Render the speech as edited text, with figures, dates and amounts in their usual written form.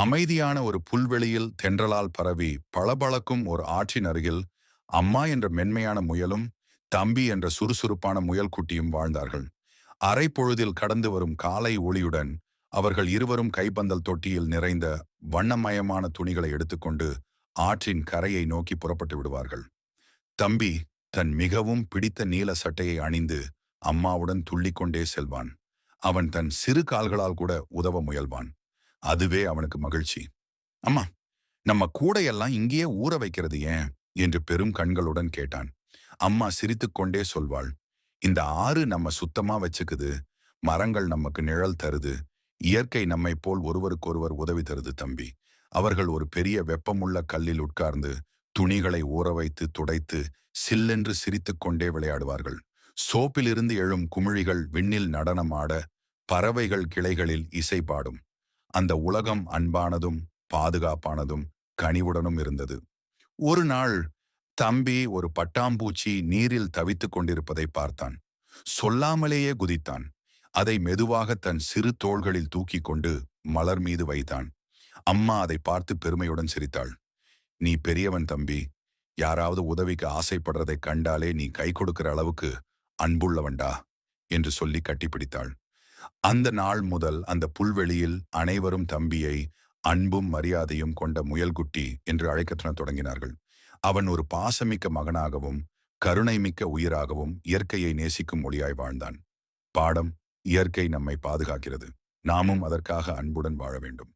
அமைதியான ஒரு புல்வெளியில் தென்றலால் பரவி பளபளக்கும் ஒரு ஆற்றின் அருகில் அம்மா என்ற மென்மையான முயலும் தம்பி என்ற சுறுசுறுப்பான முயல் குட்டியும் வாழ்ந்தார்கள். அரை பொழுதில் கடந்து வரும் காலை ஒளியுடன் அவர்கள் இருவரும் கைப்பந்தல் தொட்டியில் நிறைந்த வண்ணமயமான துணிகளை எடுத்துக்கொண்டு ஆற்றின் கரையை நோக்கி புறப்பட்டு விடுவார்கள். தம்பி தன் மிகவும் பிடித்த நீல சட்டையை அணிந்து அம்மாவுடன் துள்ளிக்கொண்டே செல்வான். அவன் தன் சிறு கால்களால் கூட உதவ முயல்வான். அதுவே அவனுக்கு மகிழ்ச்சி. அம்மா, நம்ம கூடையெல்லாம் இங்கேயே ஊற வைக்கிறது ஏன் என்று பெரும் கண்களுடன் கேட்டான். அம்மா சிரித்துக்கொண்டே சொல்வாள், இந்த ஆறு நம்ம சுத்தமா வச்சுக்குது, மரங்கள் நமக்கு நிழல் தருது, இயற்கை நம்மை போல் ஒருவருக்கொருவர் உதவி தருது தம்பி. அவர்கள் ஒரு பெரிய வெப்பமுள்ள கல்லில் உட்கார்ந்து துணிகளை ஊற வைத்து துடைத்து சில்லென்று சிரித்துக்கொண்டே விளையாடுவார்கள். சோப்பிலிருந்து எழும் குமிழிகள் விண்ணில் நடனமாட, பறவைகள் கிளைகளில் இசை பாடும். அந்த உலகம் அன்பானதும் பாதுகாப்பானதும் கனிவுடனும் இருந்தது. ஒரு நாள் தம்பி ஒரு பட்டாம்பூச்சி நீரில் தவித்துக் கொண்டிருப்பதை பார்த்தான். சொல்லாமலேயே குதித்தான். அதை மெதுவாக தன் சிறு தோள்களில் தூக்கி கொண்டு மலர் மீது வைத்தான். அம்மா அதை பார்த்து பெருமையுடன் சிரித்தாள். நீ பெரியவன் தம்பி, யாராவது உதவிக்கு ஆசைப்படுறதை கண்டாலே நீ கை கொடுக்கிற அளவுக்கு அன்புள்ளவன்டா என்று சொல்லி கட்டிப்பிடித்தாள். அந்த நாள் முதல் அந்த புல்வெளியில் அனைவரும் தம்பியை அன்பும் மரியாதையும் கொண்ட முயல்குட்டி என்று அழைக்கத் தொடங்கினார்கள். அவன் ஒரு பாசமிக்க மகனாகவும் கருணைமிக்க உயிராகவும் இயற்கையை நேசிக்கும் மொழியாய் வாழ்ந்தான். பாடம்: இயற்கை நம்மை பாதுகாக்கிறது. நாமும் அதற்காக அன்புடன் வாழ வேண்டும்.